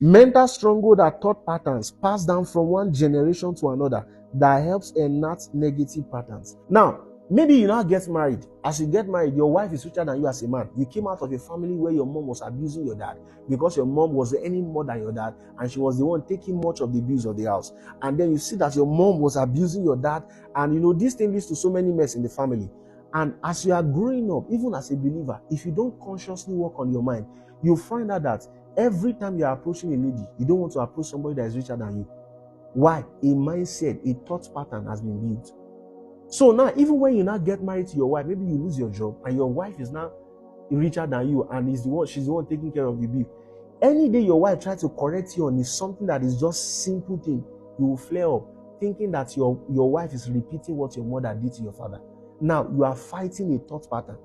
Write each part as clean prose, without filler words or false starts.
Mental stronghold are thought patterns passed down from one generation to another that helps enact negative patterns. Now, maybe you now get married. As you get married, your wife is richer than you as a man. You came out of a family where your mom was abusing your dad because your mom was earning more than your dad and she was the one taking much of the bills of the house. And then you see that your mom was abusing your dad, and this thing leads to so many mess in the family. And as you are growing up, even as a believer, if you don't consciously work on your mind, you'll find out that every time you are approaching a lady, you don't want to approach somebody that is richer than you. Why? A mindset, a thought pattern has been built. So now, even when you now get married to your wife, maybe you lose your job and your wife is now richer than you and she's the one taking care of the bill. Any day your wife tries to correct you on something that is just simple thing, you will flare up, thinking that your wife is repeating what your mother did to your father. Now, you are fighting a thought pattern.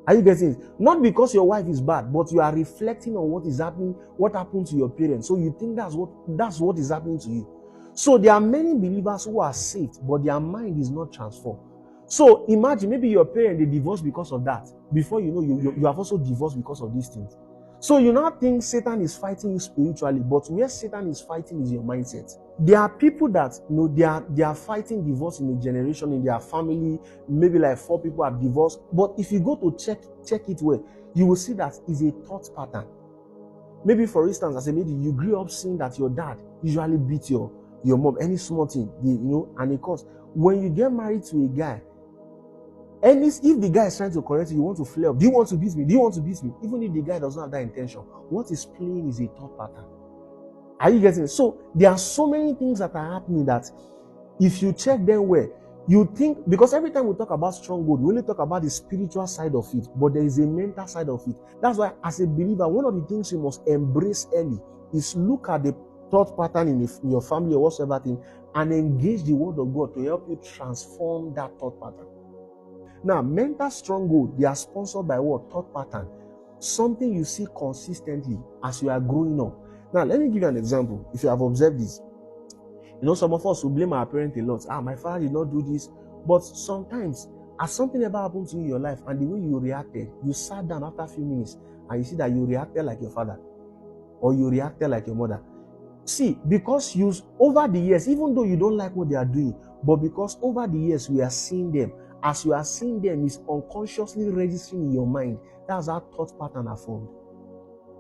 Are you getting it? Not because your wife is bad, but you are reflecting on what is happening, what happened to your parents. So you think that's what is happening to you. So there are many believers who are saved, but their mind is not transformed. So imagine maybe your parents, they divorced because of that. Before you know, you have also divorced because of these things. So you now think Satan is fighting you spiritually, but where Satan is fighting is your mindset. There are people that they are fighting divorce in a generation, in their family. Maybe like 4 people have divorced. But if you go to check it well, you will see that is a thought pattern. Maybe for instance, as a lady, you grew up seeing that your dad usually beat your mom, any small thing, and it costs. When you get married to a guy, and if the guy is trying to correct you, you want to flare up. Do you want to beat me? Do you want to beat me? Even if the guy does not have that intention, what is playing is a thought pattern. Are you getting it? So there are so many things that are happening that if you check them well, you think, because every time we talk about stronghold, we only talk about the spiritual side of it, but there is a mental side of it. That's why as a believer, one of the things you must embrace early is look at the thought pattern in your family or whatsoever thing and engage the word of God to help you transform that thought pattern. Now, mental stronghold, they are sponsored by what? Thought pattern. Something you see consistently as you are growing up. Now, let me give you an example. If you have observed this, some of us will blame our parents a lot. My father did not do this. But sometimes, as something ever happened to you in your life and the way you reacted, you sat down after a few minutes and you see that you reacted like your father or you reacted like your mother. See, because over the years, even though you don't like what they are doing, but because over the years we are seeing them, as you are seeing them, it's unconsciously registering in your mind. That's how thought patterns are formed.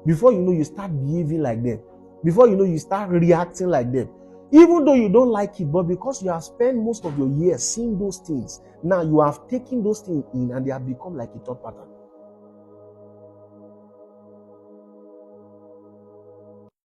Before you know, you start behaving like them. Before you know, you start reacting like them. Even though you don't like it, but because you have spent most of your years seeing those things, now you have taken those things in and they have become like a thought pattern.